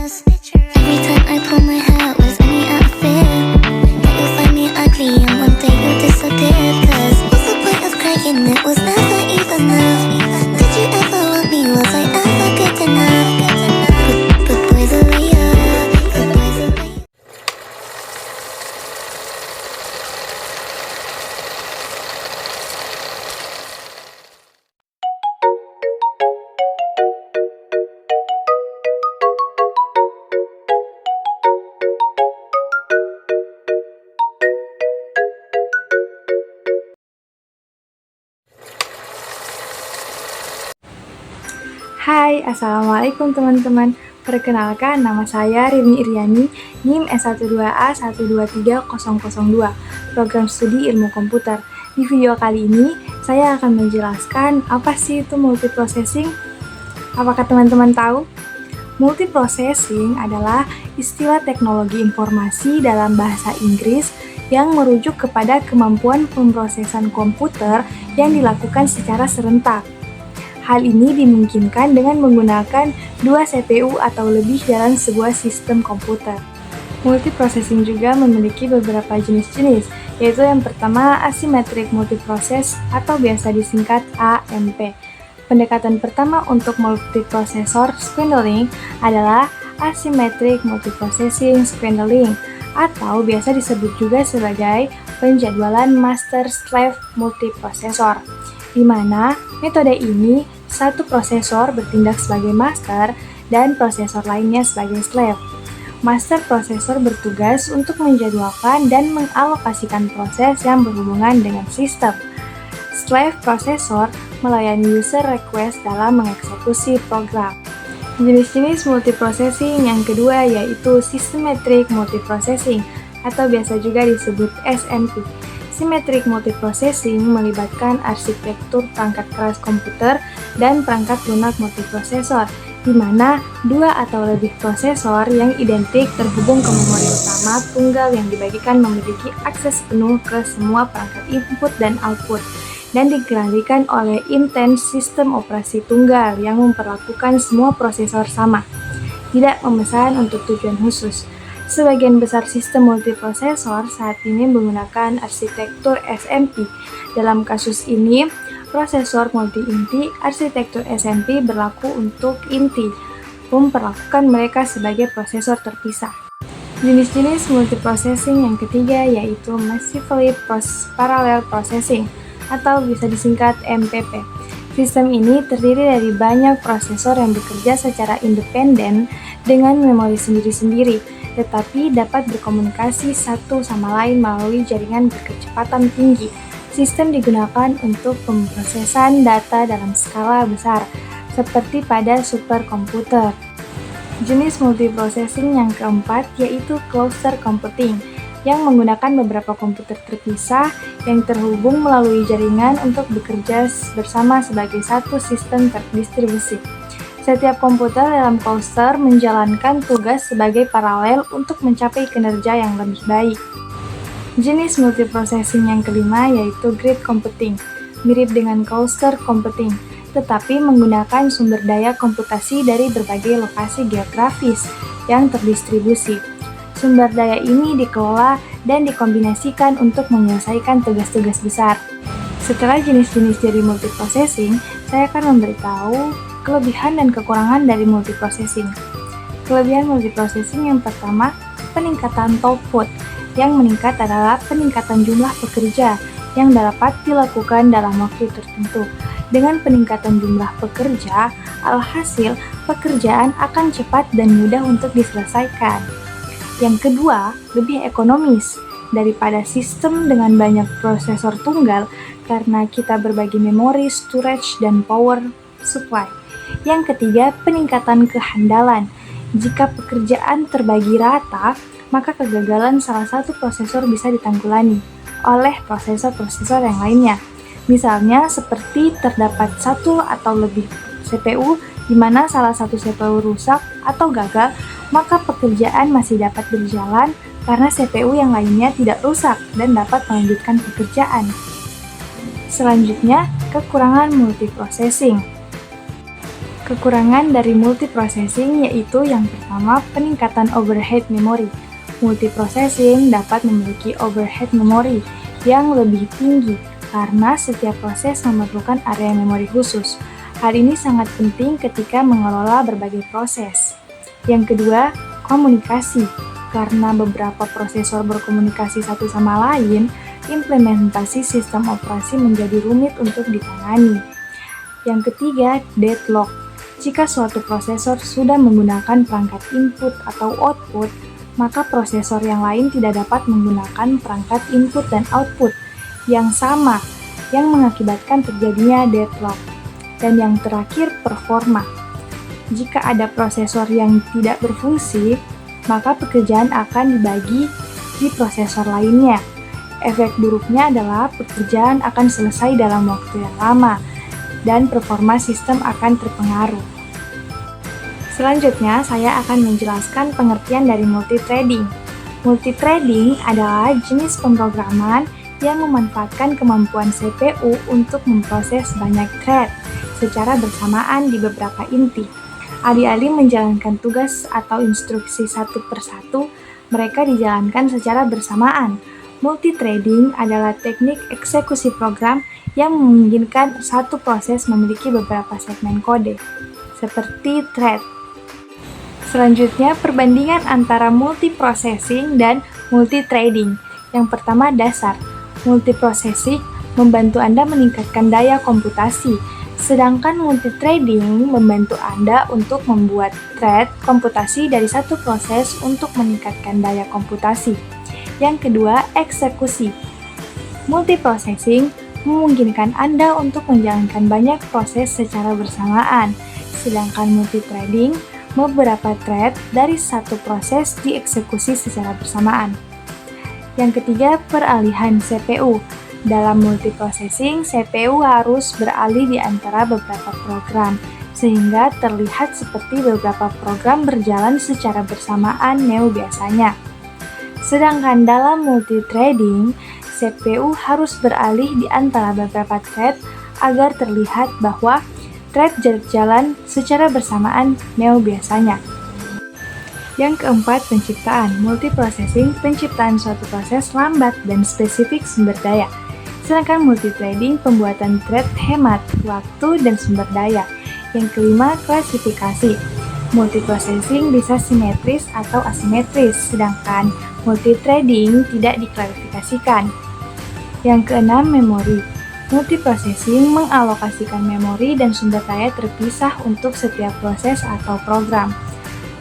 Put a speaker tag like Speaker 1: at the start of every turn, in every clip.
Speaker 1: Every time I pull my hair with any outfit, that you find me ugly and one day you disappear. Cause what's the point of crying? It was never even enough. Did you ever want me? Was I ever good enough? But boys are real. But boys are real.
Speaker 2: Hai, Assalamualaikum teman-teman. Perkenalkan, nama saya Rini Iriani, NIM S12A123002, Program Studi Ilmu Komputer. Di video kali ini, saya akan menjelaskan apa sih itu multiprocessing. Apakah teman-teman tahu? Multiprocessing adalah istilah teknologi informasi dalam bahasa Inggris yang merujuk kepada kemampuan pemrosesan komputer yang dilakukan secara serentak. Hal ini dimungkinkan dengan menggunakan 2 CPU atau lebih dalam sebuah sistem komputer. Multiprocessing juga memiliki beberapa jenis-jenis, yaitu yang pertama asymmetric multiprocess atau biasa disingkat AMP. Pendekatan pertama untuk multiprosesor spindling adalah asymmetric multiprocessing spindling atau biasa disebut juga sebagai penjadwalan master-slave multiprosesor, di mana metode ini satu prosesor bertindak sebagai master dan prosesor lainnya sebagai slave. Master prosesor bertugas untuk menjadwalkan dan mengalokasikan proses yang berhubungan dengan sistem. Slave prosesor melayani user request dalam mengeksekusi program. Jenis-jenis multiprocessing yang kedua yaitu symmetric multiprocessing atau biasa juga disebut SMP. Symmetric multiprocessing melibatkan arsitektur perangkat keras komputer dan perangkat lunak multiprosesor, di mana 2 atau lebih prosesor yang identik terhubung ke memori utama tunggal yang dibagikan memiliki akses penuh ke semua perangkat input dan output, dan dikendalikan oleh intent sistem operasi tunggal yang memperlakukan semua prosesor sama, tidak memesan untuk tujuan khusus. Sebagian besar sistem multiprosesor saat ini menggunakan arsitektur SMP. Dalam kasus ini, prosesor multi-inti arsitektur SMP berlaku untuk inti, memperlakukan mereka sebagai prosesor terpisah. Jenis-jenis multiprocessing yang ketiga yaitu Massively Parallel Processing atau bisa disingkat MPP. Sistem ini terdiri dari banyak prosesor yang bekerja secara independen dengan memori sendiri-sendiri, tetapi dapat berkomunikasi satu sama lain melalui jaringan berkecepatan tinggi. Sistem digunakan untuk pemrosesan data dalam skala besar, seperti pada superkomputer. Jenis multiprocessing yang keempat yaitu cluster computing, yang menggunakan beberapa komputer terpisah yang terhubung melalui jaringan untuk bekerja bersama sebagai satu sistem terdistribusi. Setiap komputer dalam cluster menjalankan tugas sebagai paralel untuk mencapai kinerja yang lebih baik. Jenis multiprocessing yang kelima yaitu grid computing, mirip dengan cluster computing, tetapi menggunakan sumber daya komputasi dari berbagai lokasi geografis yang terdistribusi. Sumber daya ini dikelola dan dikombinasikan untuk menyelesaikan tugas-tugas besar. Setelah jenis-jenis dari multiprocessing, saya akan memberitahu kelebihan dan kekurangan dari multiprocessing. Kelebihan multiprocessing yang pertama, peningkatan throughput. Yang meningkat adalah peningkatan jumlah pekerja yang dapat dilakukan dalam waktu tertentu. Dengan peningkatan jumlah pekerja, alhasil pekerjaan akan cepat dan mudah untuk diselesaikan. Yang kedua, lebih ekonomis daripada sistem dengan banyak prosesor tunggal karena kita berbagi memori, storage, dan power supply. Yang ketiga, peningkatan kehandalan. Jika pekerjaan terbagi rata, maka kegagalan salah satu prosesor bisa ditanggulangi oleh prosesor-prosesor yang lainnya. Misalnya seperti terdapat satu atau lebih CPU di mana salah satu CPU rusak atau gagal, maka pekerjaan masih dapat berjalan karena CPU yang lainnya tidak rusak dan dapat melanjutkan pekerjaan. Selanjutnya, kekurangan multiprocessing. Kekurangan dari multiprocessing yaitu yang pertama, peningkatan overhead memori. Multiprocessing dapat memiliki overhead memori yang lebih tinggi karena setiap proses memerlukan area memori khusus. Hal ini sangat penting ketika mengelola berbagai proses. Yang kedua, komunikasi. Karena beberapa prosesor berkomunikasi satu sama lain, implementasi sistem operasi menjadi rumit untuk ditangani. Yang ketiga, deadlock. Jika suatu prosesor sudah menggunakan perangkat input atau output, maka prosesor yang lain tidak dapat menggunakan perangkat input dan output yang sama, yang mengakibatkan terjadinya deadlock. Dan yang terakhir, performa. Jika ada prosesor yang tidak berfungsi, maka pekerjaan akan dibagi di prosesor lainnya. Efek buruknya adalah pekerjaan akan selesai dalam waktu yang lama, dan performa sistem akan terpengaruh. Selanjutnya, saya akan menjelaskan pengertian dari multithreading. Multithreading adalah jenis pemrograman yang memanfaatkan kemampuan CPU untuk memproses banyak thread secara bersamaan di beberapa inti. Alih-alih menjalankan tugas atau instruksi satu persatu, mereka dijalankan secara bersamaan. Multithreading adalah teknik eksekusi program yang memungkinkan satu proses memiliki beberapa segmen kode, seperti thread. Selanjutnya, perbandingan antara multiprocessing dan multithreading. Yang pertama, dasar. Multiprocessing membantu Anda meningkatkan daya komputasi, sedangkan multithreading membantu Anda untuk membuat thread komputasi dari satu proses untuk meningkatkan daya komputasi. Yang kedua, eksekusi. Multiprocessing memungkinkan Anda untuk menjalankan banyak proses secara bersamaan, sedangkan multithreading beberapa thread dari satu proses dieksekusi secara bersamaan. Yang ketiga, peralihan CPU. Dalam multiprocessing, CPU harus beralih di antara beberapa program, sehingga terlihat seperti beberapa program berjalan secara bersamaan biasanya. Sedangkan dalam multithreading, CPU harus beralih di antara beberapa thread agar terlihat bahwa thread berjalan secara bersamaan biasanya. Yang keempat, penciptaan. Multiprocessing, penciptaan suatu proses lambat dan spesifik sumber daya. Sedangkan multithreading, pembuatan thread hemat waktu dan sumber daya. Yang kelima, klasifikasi. Multiprocessing bisa simetris atau asimetris, sedangkan multithreading tidak diklasifikasikan. Yang keenam, memori. Multiprocessing mengalokasikan memori dan sumber daya terpisah untuk setiap proses atau program.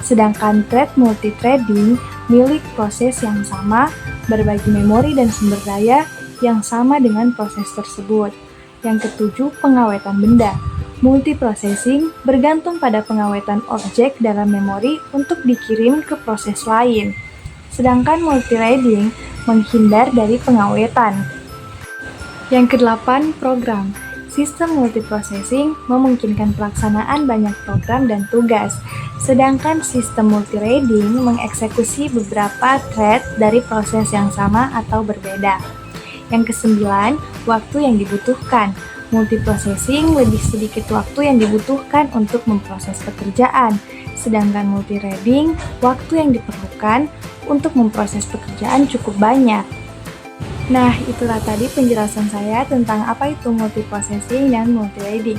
Speaker 2: Sedangkan thread multithreading milik proses yang sama, berbagi memori dan sumber daya yang sama dengan proses tersebut. Yang ketujuh, pengawetan benda. Multiprocessing bergantung pada pengawetan objek dalam memori untuk dikirim ke proses lain. Sedangkan multithreading menghindar dari pengawetan. Yang kedelapan, program. Sistem multiprocessing memungkinkan pelaksanaan banyak program dan tugas, sedangkan sistem multithreading mengeksekusi beberapa thread dari proses yang sama atau berbeda. Yang kesembilan, waktu yang dibutuhkan. Multiprocessing lebih sedikit waktu yang dibutuhkan untuk memproses pekerjaan, sedangkan multithreading, waktu yang diperlukan untuk memproses pekerjaan cukup banyak. Nah, itulah tadi penjelasan saya tentang apa itu multiprocessing dan multithreading,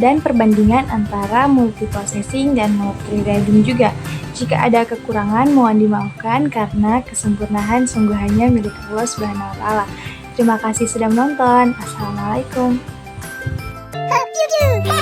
Speaker 2: dan perbandingan antara multiprocessing dan multithreading juga. Jika ada kekurangan, mohon dimaafkan karena kesempurnaan sungguh hanya milik Allah Subhanahu wa Ta'ala. Terima kasih sudah menonton. Assalamualaikum.
Speaker 1: Hope you do.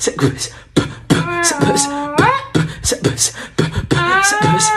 Speaker 3: Segue Terus